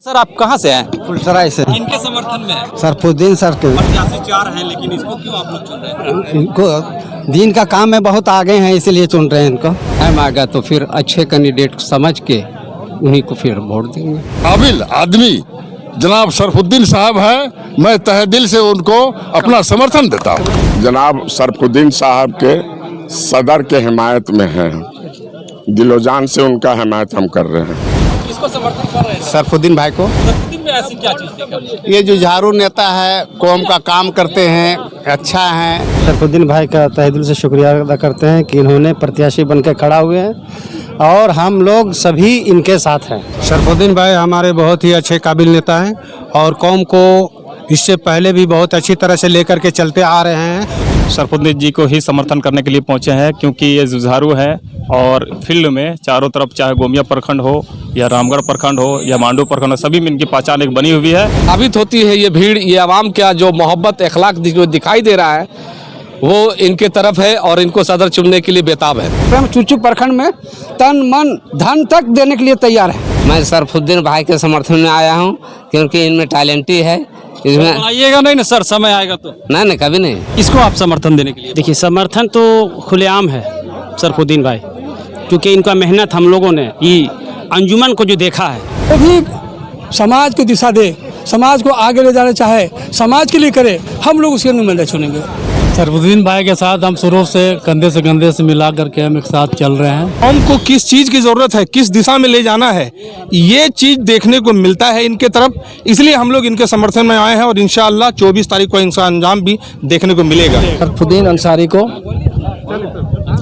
Sir आप कहाँ से हैं? फुलसराय से। इनके समर्थन में है। सरफुद्दीन सर के। प्रत्याशी 4 हैं, लेकिन इसको क्यों आप लोग चुन रहे हैं? इनको दिन का काम में बहुत आगे हैं, इसलिए चुन रहे हैं इनको। टाइम आ गया तो फिर अच्छे कैंडिडेट समझ के उन्हीं को फिर वोट देंगे। काबिल आदमी जनाब सरफुद्दीन साहब है, मैं तहे दिल से उनको अपना समर्थन देता हूँ। जनाब सरफुद्दीन साहब के सदर के हिमायत में हैं, दिलोजान से उनका हिमायत हम कर रहे हैं। किसको समर्थन कर रहे हैं? सरफुद्दीन भाई को। सरफुद्दीन में ऐसी क्या चीज देखा? ये जो झाड़ू नेता है, कौम का काम करते हैं, अच्छा है। सरफुद्दीन भाई का तहे दिल से शुक्रिया अदा करते हैं कि इन्होंने प्रत्याशी बनकर खड़ा हुए हैं और हम लोग सभी इनके साथ हैं। सरफुद्दीन भाई हमारे बहुत ही अच्छे काबिल नेता हैं और कौम को इससे पहले भी बहुत अच्छी तरह से लेकर के चलते आ रहे हैं। सरफुद्दीन जी को ही समर्थन करने के लिए पहुंचे हैं, क्योंकि ये जुझारू है और फील्ड में चारों तरफ, चाहे गोमिया प्रखंड हो या रामगढ़ प्रखंड हो या मांडू प्रखंड हो, सभी में इनकी पहचान एक बनी हुई है। साबित होती है ये भीड़, ये आवाम का जो मोहब्बत अखलाक जो दिखाई दे रहा है वो इनके तरफ है और इनको सदर चुनने के लिए बेताब है। हम चुचू प्रखंड में तन मन धन तक देने के लिए तैयार है। मैं सरफुद्दीन भाई के समर्थन में आया हूँ, क्योंकि इनमें टैलेंट ही है। इसमें आइएगा नहीं ना सर, समय आएगा तो। नहीं कभी नहीं। किसको आप समर्थन देने के लिए? देखिए, समर्थन तो खुलेआम है सरफुद्दीन भाई, क्योंकि इनका मेहनत हम लोगों ने ये अंजुमन को जो देखा है, वो भी समाज को दिशा दे, समाज को आगे ले जाना चाहे, समाज के लिए करे, हम लोग उसके नुमाइंदा चुनेंगे। सरफुद्दीन भाई के साथ हम शुरू से कंधे से मिला करके हम एक साथ चल रहे हैं। हमको किस चीज़ की ज़रूरत है, किस दिशा में ले जाना है, ये चीज़ देखने को मिलता है इनके तरफ, इसलिए हम लोग इनके समर्थन में आए हैं और इंशाअल्लाह 24 तारीख को इनका अंजाम भी देखने को मिलेगा। सरफुद्दीन अंसारी को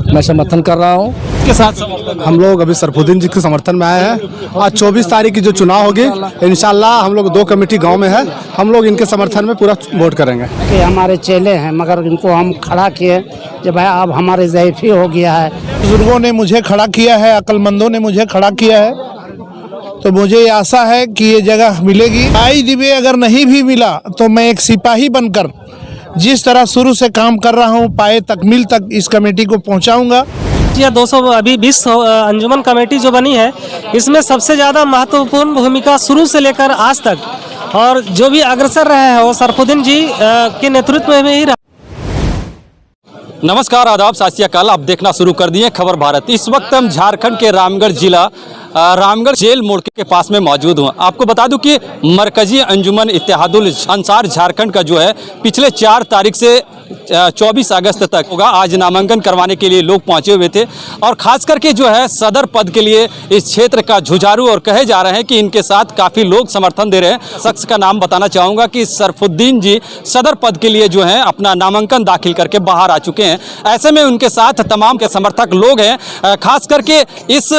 मैं समर्थन कर रहा हूँ। के साथ हम लोग अभी सरफुद्दीन जी के समर्थन में आए हैं। आज 24 तारीख की जो चुनाव होगी, इंशाल्लाह हम लोग 2 कमेटी गांव में है, हम लोग इनके समर्थन में पूरा वोट करेंगे। कि हमारे चेले हैं, मगर इनको हम खड़ा किए जब भाई अब हमारे ज़ईफ़ी हो गया है। बुजुर्गों ने मुझे खड़ा किया है, अक्लमंदों ने मुझे खड़ा किया है, तो मुझे ये आशा है कि ये जगह मिलेगी। आई दिवे अगर नहीं भी मिला तो मैं एक सिपाही बनकर जिस तरह शुरू से काम कर रहा हूँ, पाए तकमील तक इस कमेटी को पहुँचाऊँगा। 220 अंजुमन कमेटी जो बनी है, इसमें सबसे ज़्यादा महत्वपूर्ण भूमिका शुरू से लेकर आज तक और जो भी अग्रसर रहे हैं वो सरफुद्दीन जी के नेतृत्व में ही रहा। नमस्कार, आदाब, सत श्री अकाल। आप देखना शुरू कर दिए खबर भारत। इस वक्त हम झारखंड के रामगढ़ जिला रामगढ़ जेल मोड़ के पास में मौजूद हूँ। आपको बता दूं कि मरकजी अंजुमन इत्तेहादुल अंसार झारखंड का जो है पिछले 4 तारीख से 24 अगस्त तक होगा। आज नामांकन करवाने के लिए लोग पहुंचे हुए थे और खास करके जो है सदर पद के लिए इस क्षेत्र का जुझारू और कहे जा रहे हैं कि इनके साथ काफ़ी लोग समर्थन दे रहे हैं। शख्स का नाम बताना चाहूँगा कि सरफुद्दीन जी सदर पद के लिए जो है अपना नामांकन दाखिल करके बाहर आ चुके हैं। ऐसे में उनके साथ तमाम के समर्थक लोग हैं। खास करके इस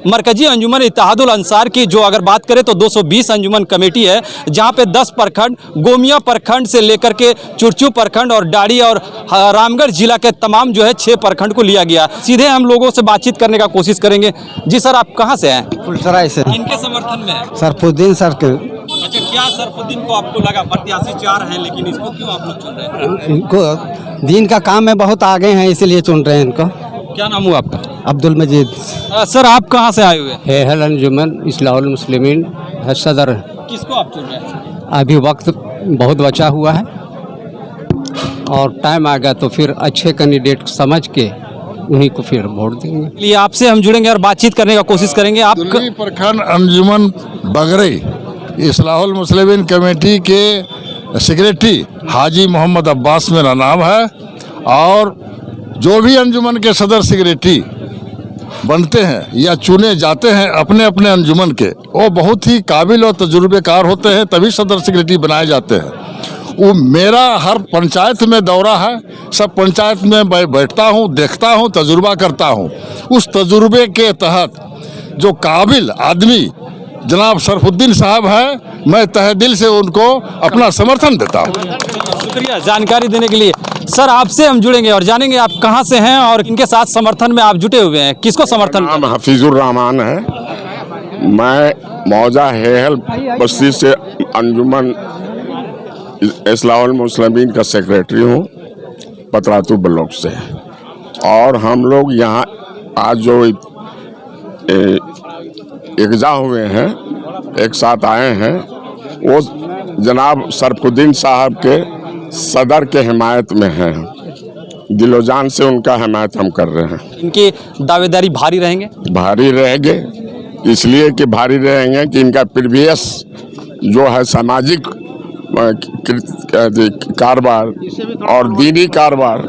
मरकजी अंजुमन इत्तेहादुल अंसार की जो अगर बात करें तो 220 अंजुमन कमेटी है, जहाँ पे 10 प्रखंड, गोमिया प्रखंड से लेकर के चुरचू प्रखंड और डाड़ी और रामगढ़ जिला के तमाम जो है 6 प्रखंड को लिया गया। सीधे हम लोगों से बातचीत करने का कोशिश करेंगे। जी सर, आप कहाँ से हैं? फुलसराय से। इनके समर्थन में है? सरफुद्दीन सर के। अच्छा, क्या सरफुद्दीन को आपको लगा? प्रत्याशी 4 हैं, लेकिन इसको क्यों आप लोग चुन रहे हैं? इनको दिन का काम में बहुत आगे हैं, इसलिए चुन रहे हैं इनको। क्या नाम हुआ आपका? अब्दुल मजीद। सर, आप कहाँ से आए हुए? हेहल अंजुमन इस्लाहुल मुस्लिमीन है सदर। किसको आप चुन रहे हैं? अभी वक्त बहुत बचा हुआ है और टाइम आ गया तो फिर अच्छे कैंडिडेट समझ के उन्हीं को फिर वोट देंगे। लिए आपसे हम जुड़ेंगे और बातचीत करने का कोशिश करेंगे। आप प्रखंड अंजुमन बगरे इस्लाहुल मुस्लिमीन कमेटी के सेक्रेटरी हाजी मोहम्मद अब्बास मेरा नाम है, और जो भी अंजुमन के सदर सेक्रेटरी बनते हैं या चुने जाते हैं अपने अपने अंजुमन के, वो बहुत ही काबिल और तजुर्बेकार होते हैं, तभी सदर सेक्रेटरी बनाए जाते हैं। वो मेरा हर पंचायत में दौरा है, सब पंचायत में बैठता हूँ, देखता हूँ, तजुर्बा करता हूँ। उस तजुर्बे के तहत जो काबिल आदमी जनाब सरफुद्दीन साहब है, मैं तहे दिल से उनको अपना समर्थन देता हूँ। शुक्रिया जानकारी देने के लिए। सर, आपसे हम जुड़ेंगे और जानेंगे आप कहाँ से हैं और इनके साथ समर्थन में आप जुटे हुए हैं। किसको समर्थन? नाम हफीजुर रहमान है, मैं मौजा हेहल बस्ती से अंजुमन इस्लाहुल मुस्लिमीन का सेक्रेटरी हूँ, पतरातू ब्लॉक से। और हम लोग यहाँ आज जो इकजा हुए हैं एक साथ आए हैं वो जनाब सरफुद्दीन साहब के सदर के हिमायत में हैं। दिलोजान से उनका हिमायत हम कर रहे हैं। इनकी दावेदारी भारी रहेंगे? भारी रहेंगे, इसलिए कि भारी रहेंगे कि इनका प्रीवियस जो है सामाजिक कारोबार और दीनी कारोबार,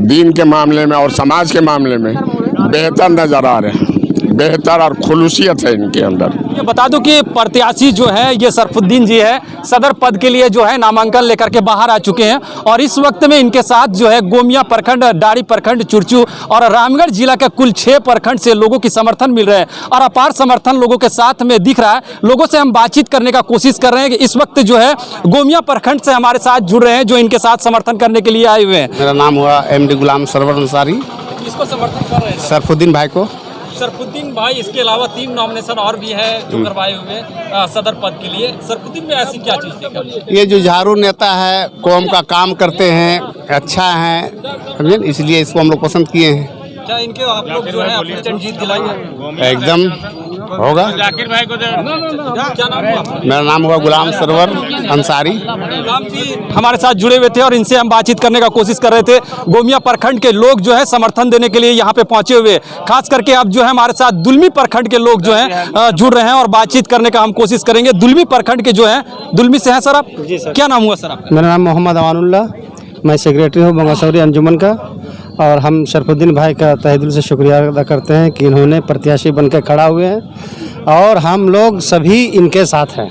दीन के मामले में और समाज के मामले में बेहतर नज़र आ रहे हैं। बेहतर और खुलूसियत है इनके अंदर। ये बता दूं कि प्रत्याशी जो है ये सरफुद्दीन जी है, सदर पद के लिए जो है नामांकन लेकर के बाहर आ चुके हैं और इस वक्त में इनके साथ जो है गोमिया प्रखंड, डारी प्रखंड, चुरचू और रामगढ़ जिला के कुल 6 प्रखंड से लोगों की समर्थन मिल रहे हैं और अपार समर्थन लोगों के साथ में दिख रहा है। लोगों से हम बातचीत करने का कोशिश कर रहे हैं कि इस वक्त जो है गोमिया प्रखंड से हमारे साथ जुड़ रहे हैं, जो इनके साथ समर्थन करने के लिए आए हुए हैं। मेरा नाम हुआ MD गुलाम सरवर अंसारी। किसको समर्थन कर रहे हैं? सरफुद्दीन भाई को। सरफुद्दीन भाई, इसके अलावा 3 नॉमिनेशन और भी है जो करवाए हुए सदर पद के लिए। सरफुद्दीन में ऐसी क्या चीज़ देखा? ये जो झाड़ू नेता है, कौम का काम करते हैं, अच्छा है, समझे, इसलिए इसको हम लोग पसंद किए हैं। क्या इनके आप लोग जो है अपनी जीत दिलाएंगे? एकदम होगा। क्या नाम हुआ? मेरा नाम हुआ गुलाम सरवर अंसारी। गुलाम जी हमारे साथ जुड़े हुए थे और इनसे हम बातचीत करने का कोशिश कर रहे थे। गोमिया प्रखंड के लोग जो है समर्थन देने के लिए यहाँ पे पहुंचे हुए, खास करके अब जो है हमारे साथ दुलमी प्रखंड के लोग जो है जुड़ रहे हैं और बातचीत करने का हम कोशिश करेंगे। दुलमी प्रखंड के जो है, दुलमी से हैं सर आप? जी सर। क्या नाम हुआ सर आपका? मेरा नाम मोहम्मद अमानुल्लाह, मैं सेक्रेटरी हूँ बंगासौरी अंजुमन का। और हम सरफुद्दीन भाई का तहे दिल से शुक्रिया अदा करते हैं कि इन्होंने प्रत्याशी बनकर खड़ा हुए हैं और हम लोग सभी इनके साथ हैं।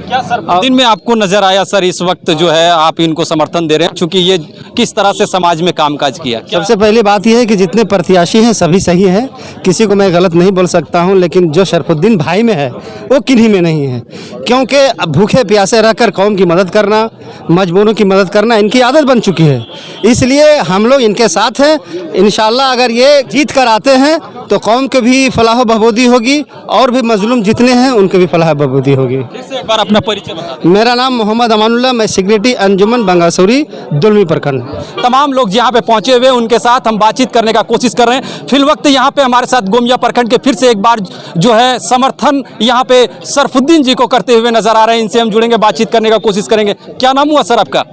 क्या सरफुद्दीन में आपको नजर आया सर इस वक्त जो है आप इनको समर्थन दे रहे हैं, चूंकि ये किस तरह से समाज में कामकाज किया? सबसे पहली बात यह है कि जितने प्रत्याशी हैं सभी सही हैं, किसी को मैं गलत नहीं बोल सकता हूं, लेकिन जो सरफुद्दीन भाई में है वो किन्हीं में नहीं है, क्योंकि भूखे प्यासे रहकर कौम की मदद करना, मजबूरों की मदद करना इनकी आदत बन चुकी है। इसलिए हम लोग इनके साथ हैं। इंशाल्लाह अगर ये जीत कर आते हैं तो कौम के भी फलाह बहबूदी होगी और भी मजलूम जितने हैं उनके भी फलाह बहबूदी होगी। एक बार अपना परिचय बता दें। मेरा नाम मोहम्मद अमानुल्लाह, मैं सेक्रेटरी अंजुमन बंगासौरी दुलमी प्रखंड। तमाम लोग यहाँ पे पहुंचे हुए, उनके साथ हम बातचीत करने का कोशिश कर रहे हैं। फिल वक्त यहाँ पे हमारे साथ गोमिया प्रखंड के फिर से एक बार जो है समर्थन यहाँ पे सरफुद्दीन जी को करते हुए नजर आ रहे हैं। इनसे हम जुड़ेंगे, बातचीत करने का कोशिश करेंगे। क्या नाम हुआ सर आपका?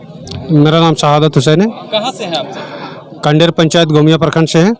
मेरा नाम शहादत हुसैन है। कहाँ से हैं आप? कंडेर पंचायत गोमिया प्रखंड से हैं।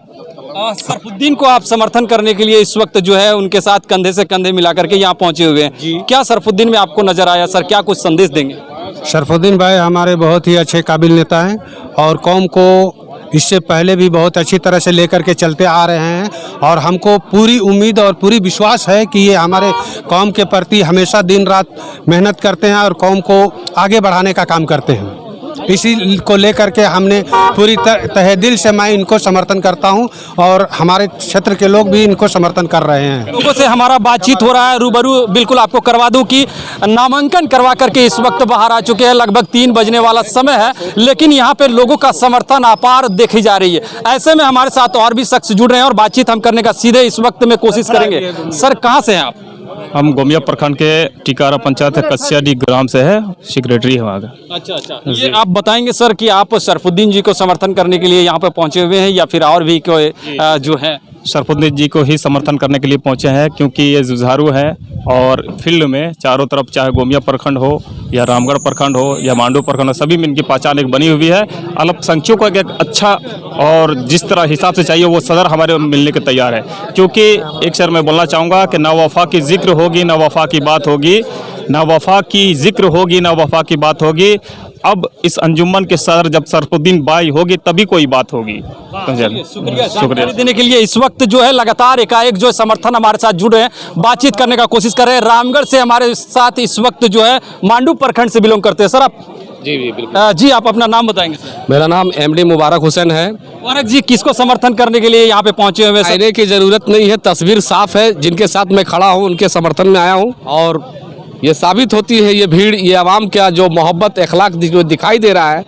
सरफुद्दीन को आप समर्थन करने के लिए इस वक्त जो है उनके साथ कंधे से कंधे मिला करके यहाँ पहुंचे हुए हैं। क्या सरफुद्दीन में आपको नजर आया सर? क्या कुछ संदेश देंगे? सरफुद्दीन भाई हमारे बहुत ही अच्छे काबिल नेता हैं और कौम को इससे पहले भी बहुत अच्छी तरह से लेकर के चलते आ रहे हैं और हमको पूरी उम्मीद और पूरी विश्वास है कि ये हमारे कौम के प्रति हमेशा दिन रात मेहनत करते हैं और कौम को आगे बढ़ाने का काम करते हैं। इसी को लेकर के हमने पूरी तहे दिल से मैं इनको समर्थन करता हूं और हमारे क्षेत्र के लोग भी इनको समर्थन कर रहे हैं। लोगों से हमारा बातचीत हो रहा है, रूबरू बिल्कुल आपको करवा दूं कि नामांकन करवा करके इस वक्त बाहर आ चुके हैं। लगभग 3 बजने वाला समय है, लेकिन यहाँ पे लोगों का समर्थन अपार देखी जा रही है। ऐसे में हमारे साथ और भी शख्स जुड़ रहे हैं और बातचीत हम करने का सीधे इस वक्त में कोशिश करेंगे। सर कहाँ से हैं आप? हम गोमिया प्रखंड के टिकारा पंचायत कस्याडी ग्राम से है, सेक्रेटरी है वहाँ का। अच्छा। ये आप बताएंगे सर कि आप सरफुद्दीन जी को समर्थन करने के लिए यहाँ पे पहुँचे हुए हैं या फिर और भी कोई जो है? सरफुद्दीन जी को ही समर्थन करने के लिए पहुंचे हैं, क्योंकि ये जुझारू है और फील्ड में चारों तरफ चाहे गोमिया प्रखंड हो या रामगढ़ प्रखंड हो या मांडू प्रखंड हो, सभी में इनकी पहचान एक बनी हुई है। अल्पसंख्यकों का एक अच्छा और जिस तरह हिसाब से चाहिए वो सदर हमारे मिलने के तैयार है। क्योंकि एक सर मैं बोलना चाहूँगा कि ना वफा की जिक्र होगी, ना वफा की बात होगी, ना वफा की जिक्र होगी, ना वफा की बात होगी। अब इस अंजुमन के सदर जब सरफुद्दीन भाई होगी तभी कोई बात होगी। शुक्रिया देने के लिए। इस वक्त जो है लगातार एकाएक जो समर्थन हमारे साथ जुड़ रहे हैं, बातचीत करने का कोशिश कर रहे हैं। रामगढ़ से हमारे साथ इस वक्त जो है मांडू प्रखंड से बिलोंग करते हैं सर आप? जी बिल्कुल। जी आप अपना नाम बताएंगे सर? मेरा नाम MD मुबारक हुसैन है। मुबारक जी, किसको समर्थन करने के लिए यहाँ पे पहुंचे हुए? आने की जरूरत नहीं है, तस्वीर साफ है। जिनके साथ मैं खड़ा हूँ उनके समर्थन में आया हूँ और ये साबित होती है ये भीड़, ये आवाम का जो मोहब्बत अखलाक जो दिखाई दे रहा है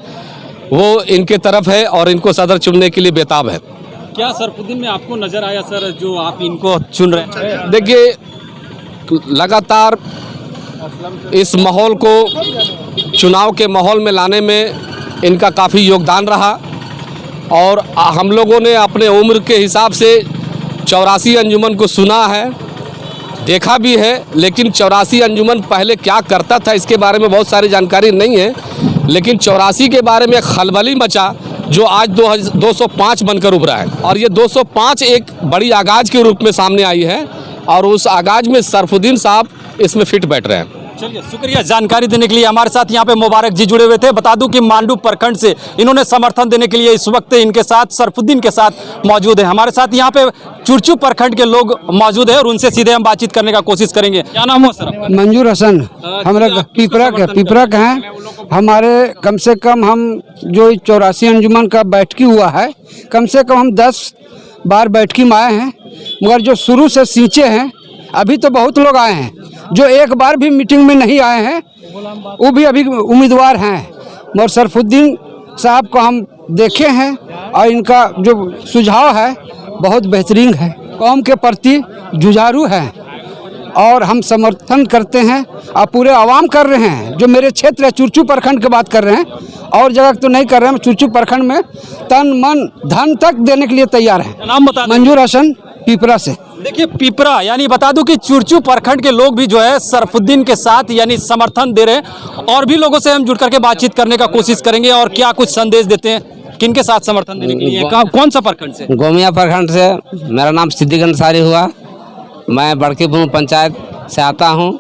वो इनके तरफ है और इनको सदर चुनने के लिए बेताब है। क्या सरफुद्दीन में आपको नजर आया सर जो आप इनको चुन रहे हैं? देखिए, लगातार इस माहौल को चुनाव के माहौल में लाने में इनका काफ़ी योगदान रहा और हम लोगों ने अपने उम्र के हिसाब से 84 अंजुमन को सुना है देखा भी है, लेकिन 84 अंजुमन पहले क्या करता था इसके बारे में बहुत सारी जानकारी नहीं है। लेकिन 84 के बारे में खलबली मचा जो आज 205 बनकर उभरा है, और ये 205 एक बड़ी आगाज के रूप में सामने आई है, और उस आगाज में सरफुद्दीन साहब इसमें फिट बैठ रहे हैं। चलिए, शुक्रिया जानकारी देने के लिए। हमारे साथ यहाँ पे मुबारक जी जुड़े हुए थे। बता दूं कि मांडू प्रखंड से इन्होंने समर्थन देने के लिए इस वक्त इनके साथ सरफुद्दीन के साथ मौजूद है। हमारे साथ यहाँ पे चुरचू प्रखंड के लोग मौजूद है और उनसे सीधे हम बातचीत करने का कोशिश करेंगे। क्या नाम हो सर? मंजूर हसन, हमारा पिपरक हैं। हमारे कम से कम हम जो 84 अंजुमन का बैठकी हुआ है, कम से कम हम 10 बार बैठकी में आए हैं, मगर जो शुरू से सींचे हैं अभी तो बहुत लोग आए हैं, जो एक बार भी मीटिंग में नहीं आए हैं वो भी अभी उम्मीदवार हैं। मगर सरफुद्दीन साहब को हम देखे हैं और इनका जो सुझाव है बहुत बेहतरीन है, कौम के प्रति जुझारू है और हम समर्थन करते हैं और पूरे आवाम कर रहे हैं। जो मेरे क्षेत्र है चुरचू प्रखंड की बात कर रहे हैं, और जगह तो नहीं कर रहे हैं, चुरचू प्रखंड में तन मन धन तक देने के लिए तैयार हैं। नाम बता। मंजूर हसन, पिपरा से। देखिए, पिपरा यानी बता दूं कि चुरचू प्रखंड के लोग भी जो है सरफुद्दीन के साथ यानी समर्थन दे रहे हैं, और भी लोगों से हम जुड़ करके बातचीत करने का कोशिश करेंगे और क्या कुछ संदेश देते हैं, किनके साथ समर्थन देने के लिए। कौन सा प्रखंड से? गोमिया प्रखंड से। मेरा नाम सिद्दीक अंसारी हुआ, मैं बड़कीपुर पंचायत से आता हूं।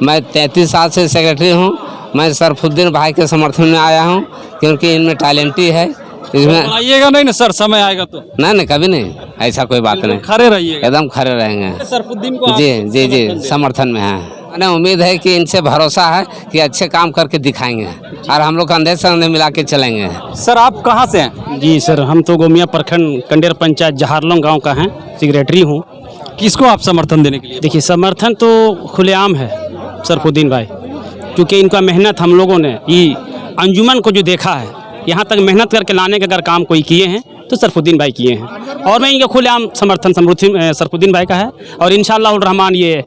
मैं 33 साल से सेक्रेटरी हूं। मैं सरफुद्दीन भाई के समर्थन में आया हूं क्योंकि इनमें टैलेंट ही है। इसमें आइएगा नहीं ना सर, समय आएगा तो? नहीं, कभी नहीं, ऐसा कोई बात नहीं। खड़े रहिएगा, एकदम खड़े रहेंगे। सरफुद्दीन को जी समर्थन में है। मैंने उम्मीद है कि इनसे भरोसा है कि अच्छे काम करके दिखाएंगे और हम लोग कंधे से कंधे मिला के चलेंगे। सर, आप कहाँ से हैं? जी सर, हम तो गोमिया प्रखंड कंडेर पंचायत जहारलोंग गांव का हैं, सेक्रेटरी हूँ। किसको आप समर्थन देने के लिए? देखिए, समर्थन तो खुलेआम है सरफुद्दीन भाई, क्योंकि इनका मेहनत हम लोगों ने ये अंजुमन को जो देखा है, यहाँ तक मेहनत करके लाने का अगर काम कोई किए हैं तो सरफुद्दीन भाई किए हैं, और मैं इनका खुलेआम समर्थन सरफुद्दीन भाई का है। और इंशाअल्लाह रहमान ये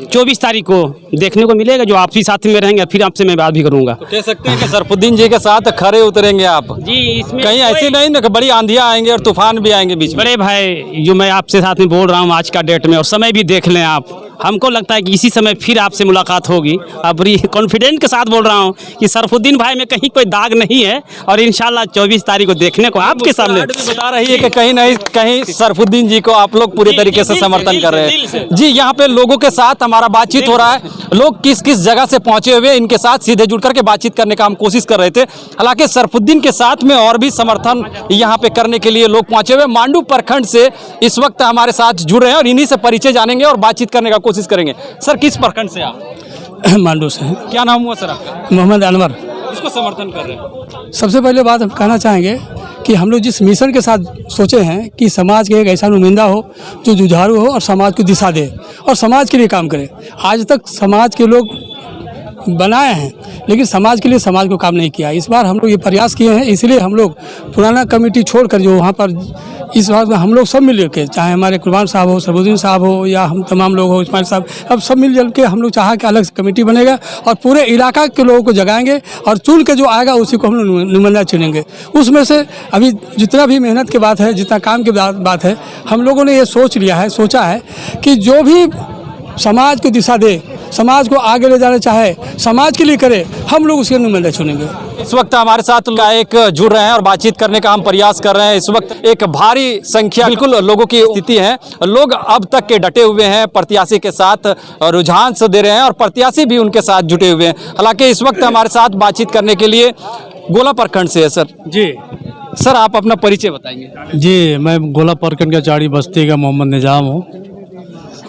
24 तारीख को देखने को मिलेगा, जो आप भी साथ में रहेंगे। फिर आपसे मैं बात भी करूंगा। तो कह सकते हैं कि सरफुद्दीन जी के साथ खड़े उतरेंगे आप जी। इसमें कहीं ऐसे नहीं ना कि बड़ी आंधियां आएंगे और तूफान भी आएंगे बीच में। बड़े भाई, जो मैं आपसे साथ में बोल रहा हूँ आज का डेट में, और समय भी देख लें आप, हमको लगता है कि इसी समय फिर आपसे मुलाकात होगी। अब कॉन्फिडेंट के साथ बोल रहा हूँ कि सरफुद्दीन भाई में कहीं कोई दाग नहीं है, और इंशाल्लाह 24 तारीख को देखने को आपके सामने बता रही है कि कहीं नहीं कहीं सरफुद्दीन जी को आप लोग पूरी तरीके से समर्थन कर रहे हैं। जी, यहाँ पे लोगों के साथ हमारा बातचीत हो रहा है। लोग किस किस जगह से पहुंचे हुए, इनके साथ सीधे जुड़ करके बातचीत करने का हम कोशिश कर रहे थे। हालांकि सरफुद्दीन के साथ में और भी समर्थन यहाँ पे करने के लिए लोग पहुंचे हुए। मांडू प्रखंड से इस वक्त हमारे साथ जुड़ रहे हैं और इन्हीं से परिचय जानेंगे और बातचीत करने का कोशिश करेंगे। सर, किस प्रखंड से आप? मांडू से। क्या नाम हुआ सर आपका? मोहम्मद अनवर। इसको समर्थन कर रहे हैं। सबसे पहले बात हम कहना चाहेंगे कि हम लोग जिस मिशन के साथ सोचे हैं कि समाज के एक ऐसा नुमाइंदा हो जो जुझारू हो और समाज को दिशा दे और समाज के लिए काम करे। आज तक समाज के लोग बनाए हैं, लेकिन समाज के लिए समाज को काम नहीं किया। इस बार हम लोग ये प्रयास किए हैं, इसलिए हम लोग पुराना कमेटी छोड़कर जो वहाँ पर इस बार में हम लोग सब मिल के, चाहे हमारे कुर्बान साहब हो, सरफुद्दीन साहब हो, या हम तमाम लोग हो, इस्माइल साहब, अब सब मिल जुल के हम लोग चाहा कि अलग से कमेटी बनेगा और पूरे इलाका के लोगों को जगाएंगे और चुन के जो आएगा उसी को हम लोग नुमाइंदा चुनेंगे। उसमें से अभी जितना भी मेहनत की बात है, जितना काम की बात है, हम लोगों ने ये सोचा है कि जो भी समाज को दिशा दे, समाज को आगे ले जाना चाहे, समाज के लिए करे, हम लोग उसके नुमाइंदा चुनेंगे। इस वक्त हमारे साथ एक जुड़ रहे हैं और बातचीत करने का हम प्रयास कर रहे हैं। इस वक्त एक भारी संख्या बिल्कुल लोगों की स्थिति है। लोग अब तक के डटे हुए हैं, प्रत्याशी के साथ रुझान से दे रहे हैं और प्रत्याशी भी उनके साथ जुटे हुए हैं। हालांकि इस वक्त हमारे साथ बातचीत करने के लिए गोला प्रखंड से है सर। जी सर, आप अपना परिचय बताएंगे। जी, मैं गोला प्रखंड का चाड़ी बस्ती का मोहम्मद निजाम हूँ।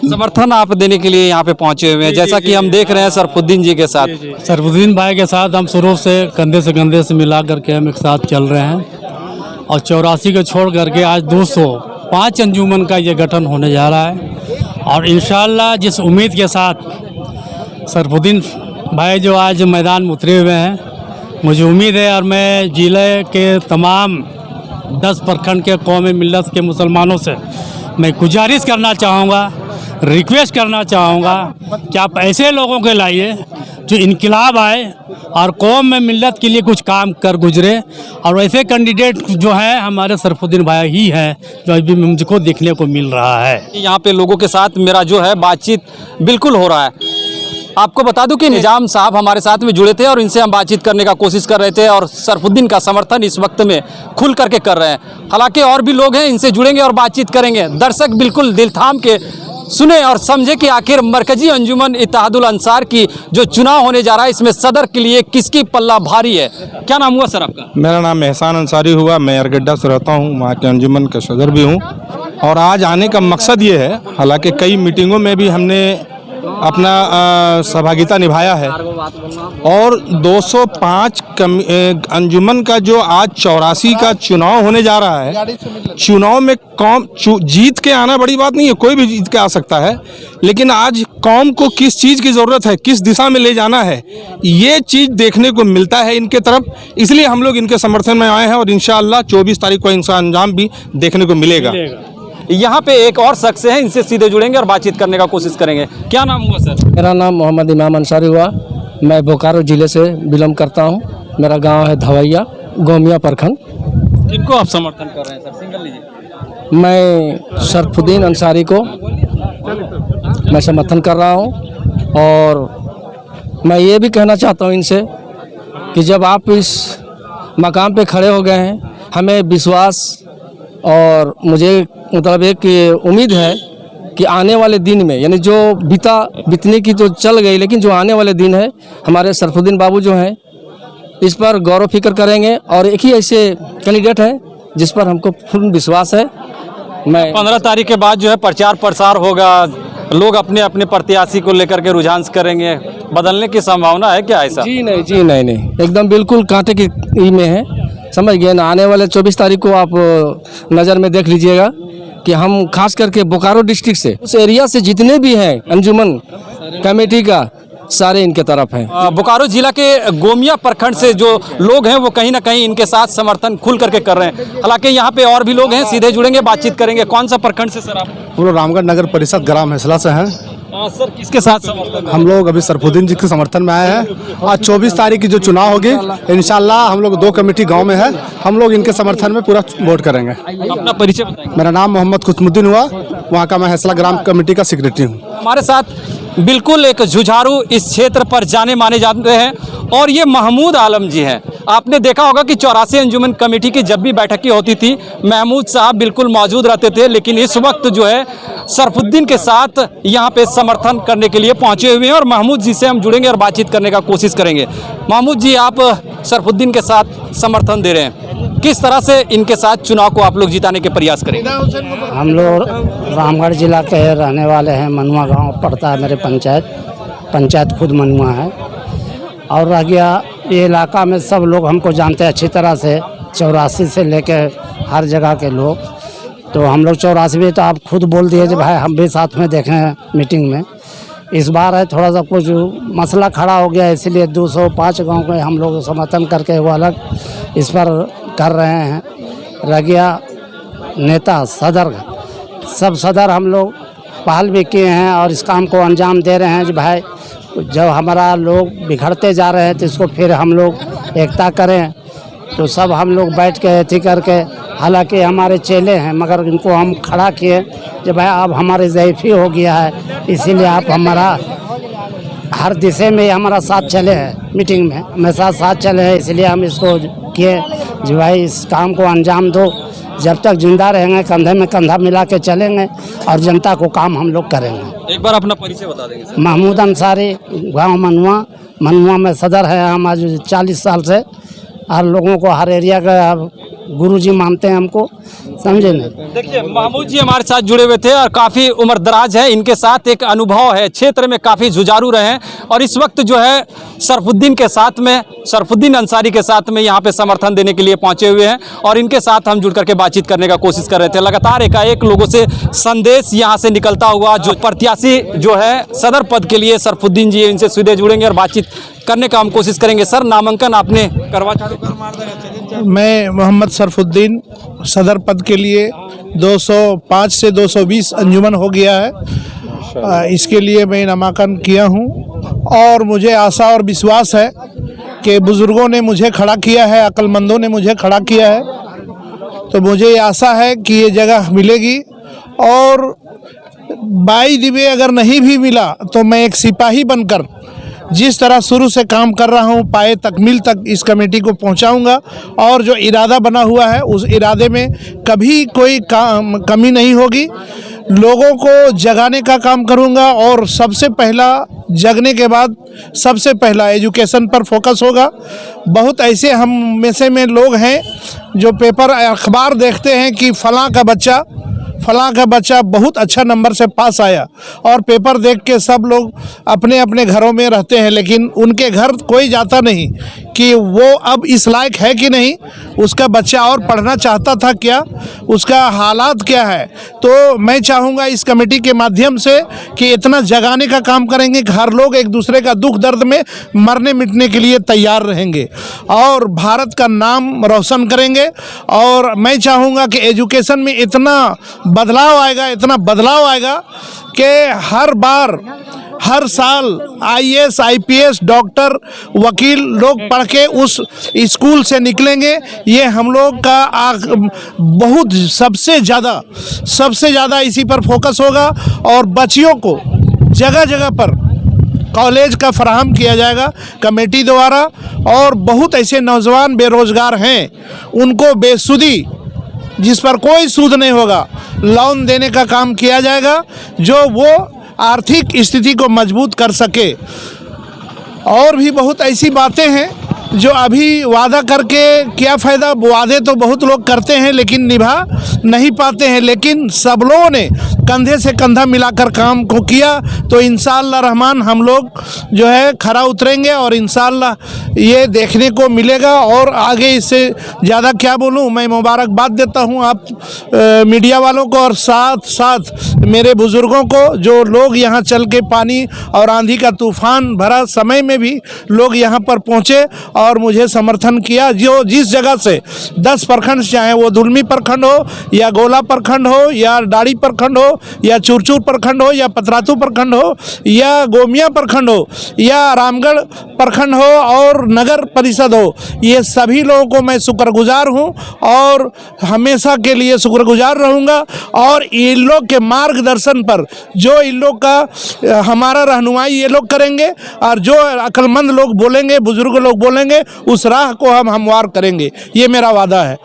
समर्थन आप देने के लिए यहाँ पे पहुंचे हुए हैं, जैसा कि हम देख रहे हैं सरफुद्दीन जी के साथ। सरफुद्दीन भाई के साथ हम शुरू से कंधे से मिला करके हम एक साथ चल रहे हैं, और 84 को छोड़ करके आज 205 अंजुमन का ये गठन होने जा रहा है। और इंशाअल्लाह जिस उम्मीद के साथ सरफुद्दीन भाई जो आज मैदान में उतरे हुए हैं, मुझे उम्मीद है, और मैं ज़िले के तमाम 10 प्रखंड के कौमी मिल्लत के मुसलमानों से मैं गुजारिश करना चाहूँगा रिक्वेस्ट करना चाहूँगा कि आप ऐसे लोगों के लाइए जो इनकलाब आए और कौम में मिल्लत के लिए कुछ काम कर गुजरे, और वैसे कैंडिडेट जो है हमारे सरफुद्दीन भाई ही हैं जो अभी मुझको देखने को मिल रहा है। यहाँ पे लोगों के साथ मेरा जो है बातचीत बिल्कुल हो रहा है। आपको बता दूं कि निजाम साहब हमारे साथ में जुड़े थे और इनसे हम बातचीत करने का कोशिश कर रहे थे और सरफुद्दीन का समर्थन इस वक्त में खुल करके कर रहे हैं। हालांकि और भी लोग हैं, इनसे जुड़ेंगे और बातचीत करेंगे। दर्शक बिल्कुल दिल थाम के सुने और समझे कि आखिर मरकजी अंजुमन इत्तेहादुल अंसार की जो चुनाव होने जा रहा है इसमें सदर के लिए किसकी पल्ला भारी है। क्या नाम हुआ सर आपका? मेरा नाम एहसान अंसारी हुआ, मैं अरगड्डा से रहता हूँ, वहाँ के अंजुमन का सदर भी हूँ। और आज आने का मकसद ये है, हालांकि कई मीटिंगों में भी हमने अपना सहभागिता निभाया है और 205 अंजुमन का जो आज 84 का चुनाव होने जा रहा है, चुनाव में कौम जीत के आना बड़ी बात नहीं है, कोई भी जीत के आ सकता है, लेकिन आज कौम को किस चीज़ की ज़रूरत है, किस दिशा में ले जाना है, ये चीज़ देखने को मिलता है इनके तरफ। इसलिए हम लोग इनके समर्थन में आए हैं और इंशाअल्लाह 24 तारीख को इनका अंजाम भी देखने को मिलेगा। यहाँ पे एक और शख्स है, इनसे सीधे जुड़ेंगे और बातचीत करने का कोशिश करेंगे। क्या नाम हुआ सर? मेरा नाम मोहम्मद इमाम अंसारी हुआ, मैं बोकारो ज़िले से बिलोंग करता हूँ। मेरा गांव है धवैया, गोमिया प्रखंड। किनको आप समर्थन कर रहे हैं सर? सिंगल लीजिए। मैं सरफुद्दीन अंसारी को मैं समर्थन कर रहा हूँ और मैं ये भी कहना चाहता हूँ इनसे कि जब आप इस मकाम पे खड़े हो गए हैं, हमें विश्वास और मुझे मतलब एक उम्मीद है कि आने वाले दिन में, यानी जो बीतने की तो चल गई, लेकिन जो आने वाले दिन है हमारे सरफुद्दीन बाबू जो हैं इस पर गौर फिक्र करेंगे और एक ही ऐसे कैंडिडेट है जिस पर हमको पूर्ण विश्वास है। मैं 15 तारीख के बाद जो है प्रचार प्रसार होगा, लोग अपने अपने प्रत्याशी को लेकर के रुझान करेंगे, बदलने की संभावना है क्या ऐसा? जी नहीं, एकदम बिल्कुल कांटे की में है, समझ गए ना। आने वाले 24 तारीख को आप नज़र में देख लीजिएगा कि हम खास करके बोकारो डिस्ट्रिक्ट से, उस एरिया से जितने भी हैं अंजुमन कमेटी का, सारे इनके तरफ हैं। बोकारो जिला के गोमिया प्रखंड से जो लोग हैं वो कहीं ना कहीं इनके साथ समर्थन खुल करके कर रहे हैं। हालांकि यहाँ पे और भी लोग हैं, सीधे जुड़ेंगे, बातचीत करेंगे। कौन सा प्रखंड से सर आप? पूरा रामगढ़ नगर परिषद ग्राम हैसला से हैं। सर किसके साथ समर्थन? हम लोग अभी सरफुद्दीन जी के समर्थन में आए हैं। आज 24 तारीख की जो चुनाव होगी इंशाल्लाह हम लोग 2 कमेटी गांव में है, हम लोग इनके समर्थन में पूरा वोट करेंगे। अपना परिचय बताएंगे। मेरा नाम मोहम्मद खुशमुद्दीन हुआ, वहाँ का मैं हैसला ग्राम कमेटी का सेक्रेटरी हूँ। हमारे साथ बिल्कुल एक जुझारू इस क्षेत्र पर जाने माने जाते हैं और ये महमूद आलम जी हैं। आपने देखा होगा कि 84 अंजुमन कमेटी की जब भी बैठकें होती थी महमूद साहब बिल्कुल मौजूद रहते थे, लेकिन इस वक्त जो है सरफुद्दीन के साथ यहाँ पे समर्थन करने के लिए पहुँचे हुए हैं और महमूद जी से हम जुड़ेंगे और बातचीत करने का कोशिश करेंगे। महमूद जी, आप सरफुद्दीन के साथ समर्थन दे रहे हैं, किस तरह से इनके साथ चुनाव को आप लोग जिताने के प्रयास करेंगे? हम लोग रामगढ़ जिला के रहने वाले हैं, मनुआ गांव पड़ता है मेरे पंचायत खुद मनुआ है। और रह गया ये इलाका में सब लोग हमको जानते हैं अच्छी तरह से, 84 से लेके हर जगह के लोग। तो हम लोग 84 में, तो आप खुद बोल दिए कि भाई हम भी साथ में देखें मीटिंग में। इस बार है थोड़ा सा कुछ मसला खड़ा हो गया, इसलिए 205 गांव के हम लोग समर्थन करके वो अलग इस पर कर रहे हैं। रह गया नेता सदर, सब सदर हम लोग पहल भी किए हैं और इस काम को अंजाम दे रहे हैं कि भाई जब हमारा लोग बिखरते जा रहे हैं तो इसको फिर हम लोग एकता करें। तो सब हम लोग बैठ के अथी करके, हालांकि हमारे चेले हैं मगर इनको हम खड़ा किए कि भाई अब हमारे ज़ईफ़ी हो गया है, इसीलिए आप हमारा हर दिशा में हमारा साथ चले हैं, मीटिंग में हमेशा साथ चले हैं, इसलिए हम इसको किए जी भाई इस काम को अंजाम दो। जब तक जिंदा रहेंगे कंधे में कंधा मिला के चलेंगे और जनता को काम हम लोग करेंगे। एक बार अपना परिचय बता देंगे सर? महमूद अंसारी, गांव मनुआ में सदर है हम आज 40 साल से। हर लोगों को हर एरिया का गुरुजी मानते हैं हमको, समझे ना। देखिए महमूद जी हमारे साथ जुड़े हुए थे और काफ़ी उम्र दराज है, इनके साथ एक अनुभव है, क्षेत्र में काफ़ी जुझारू रहे हैं और इस वक्त जो है सरफुद्दीन के साथ में, सरफुद्दीन अंसारी के साथ में यहाँ पे समर्थन देने के लिए पहुँचे हुए हैं और इनके साथ हम जुड़ करके बातचीत करने का कोशिश कर रहे थे। लगातार एकाएक लोगों से संदेश यहाँ से निकलता हुआ, जो प्रत्याशी जो है सदर पद के लिए सरफुद्दीन जी, इनसे सीधे जुड़ेंगे और बातचीत करने का हम कोशिश करेंगे। सर नामांकन आपने करवा? मैं मोहम्मद सरफुद्दीन सदर पद के लिए 205 से 220 अंजुमन हो गया है इसके लिए मैं नामांकन किया हूँ और मुझे आशा और विश्वास है कि बुज़ुर्गों ने मुझे खड़ा किया है, अक्लमंदों ने मुझे खड़ा किया है, तो मुझे ये आशा है कि ये जगह मिलेगी। और बाई द वे अगर नहीं भी मिला तो मैं एक सिपाही बनकर जिस तरह शुरू से काम कर रहा हूँ पाए तकमील तक इस कमेटी को पहुँचाऊँगा और जो इरादा बना हुआ है उस इरादे में कभी कोई कमी नहीं होगी। लोगों को जगाने का काम करूँगा और सबसे पहला जगने के बाद सबसे पहला एजुकेशन पर फोकस होगा। बहुत ऐसे हम में से लोग हैं जो पेपर अखबार देखते हैं कि फलां का बच्चा बहुत अच्छा नंबर से पास आया और पेपर देख के सब लोग अपने अपने घरों में रहते हैं, लेकिन उनके घर कोई जाता नहीं कि वो अब इस लायक है कि नहीं, उसका बच्चा और पढ़ना चाहता था क्या, उसका हालात क्या है। तो मैं चाहूँगा इस कमेटी के माध्यम से कि इतना जगाने का काम करेंगे कि हर लोग एक दूसरे का दुख दर्द में मरने मिटने के लिए तैयार रहेंगे और भारत का नाम रोशन करेंगे। और मैं चाहूँगा कि एजुकेशन में इतना बदलाव आएगा कि हर साल IAS IPS डॉक्टर वकील लोग पढ़ के उस स्कूल से निकलेंगे। ये हम लोग का बहुत सबसे ज़्यादा इसी पर फोकस होगा और बच्चियों को जगह जगह पर कॉलेज का फराहम किया जाएगा कमेटी द्वारा। और बहुत ऐसे नौजवान बेरोज़गार हैं उनको बेसुदी, जिस पर कोई सूद नहीं होगा, लोन देने का काम किया जाएगा जो वो आर्थिक स्थिति को मजबूत कर सके। और भी बहुत ऐसी बातें हैं जो अभी वादा करके क्या फ़ायदा। वादे तो बहुत लोग करते हैं लेकिन निभा नहीं पाते हैं, लेकिन सब लोगों ने कंधे से कंधा मिलाकर काम को किया तो इंशाअल्लाह रहमान हम लोग जो है खरा उतरेंगे और इंशाअल्लाह ये देखने को मिलेगा। और आगे इससे ज़्यादा क्या बोलूँ, मैं मुबारकबाद देता हूँ आप मीडिया वालों को और साथ साथ मेरे बुज़ुर्गों को, जो लोग यहाँ चल के पानी और आंधी का तूफ़ान भरा समय में भी लोग यहाँ पर पहुँचे और मुझे समर्थन किया। जो जिस जगह से 10 प्रखंड, चाहे वो दुलमी प्रखंड हो या गोला प्रखंड हो या डाड़ी प्रखंड हो या चुरचुर प्रखंड हो या पतरातू प्रखंड हो या गोमिया प्रखंड हो या रामगढ़ प्रखंड हो और नगर परिषद हो, ये सभी लोगों को मैं शुक्रगुजार हूँ और हमेशा के लिए शुक्रगुजार रहूँगा। और इन लोग के मार्गदर्शन पर जो इन लोग का हमारा रहनुमाई ये लोग करेंगे और जो अक्लमंद लोग बोलेंगे, बुजुर्ग लोग बोलेंगे, उस राह को हम हमवार करेंगे, ये मेरा वादा है।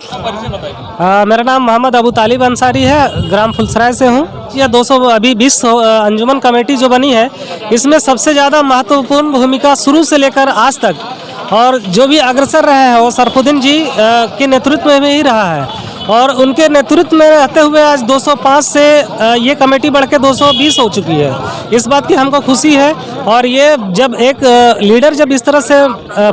मेरा नाम मोहम्मद अबू तालिब अंसारी है, ग्राम फुलसराय से हूँ। यह 220 अंजुमन कमेटी जो बनी है इसमें सबसे ज़्यादा महत्वपूर्ण भूमिका शुरू से लेकर आज तक और जो भी अग्रसर रहे हैं वो सरफुद्दीन जी के नेतृत्व में ही रहा है। और उनके नेतृत्व में रहते हुए आज 205 से ये कमेटी बढ़ के 220 हो चुकी है। इस बात की हमको खुशी है। और ये जब एक लीडर जब इस तरह से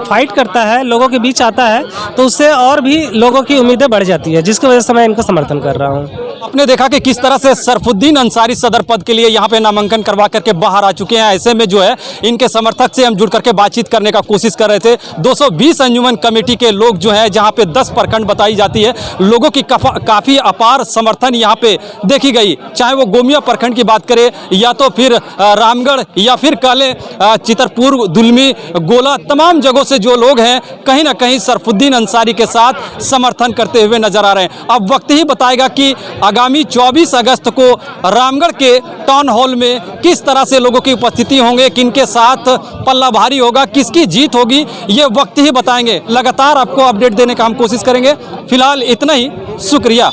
फाइट करता है, लोगों के बीच आता है, तो उससे और भी लोगों की उम्मीदें बढ़ जाती है, जिसकी वजह से मैं इनका समर्थन कर रहा हूँ। आपने देखा कि किस तरह से सरफुद्दीन अंसारी सदर पद के लिए यहाँ पे नामांकन करवा करके बाहर आ चुके हैं। ऐसे में जो है इनके समर्थक से हम जुड़ करके बातचीत करने का कोशिश कर रहे थे। 220 अंजुमन कमेटी के लोग जो है, जहाँ पे 10 प्रखंड बताई जाती है, लोगों की काफ़ी अपार समर्थन यहाँ पे देखी गई। चाहे वो गोमिया प्रखंड की बात करें या तो फिर रामगढ़ या फिर काले चितरपुर, दुलमी, गोला, तमाम जगहों से जो लोग हैं कहीं ना कहीं सरफुद्दीन अंसारी के साथ समर्थन करते हुए नजर आ रहे हैं। अब वक्त ही बताएगा कि आगामी 24 अगस्त को रामगढ़ के टाउन हॉल में किस तरह से लोगों की उपस्थिति होंगे, किनके साथ पल्ला भारी होगा, किसकी जीत होगी, ये वक्त ही बताएंगे। लगातार आपको अपडेट देने का हम कोशिश करेंगे। फिलहाल इतना ही, शुक्रिया।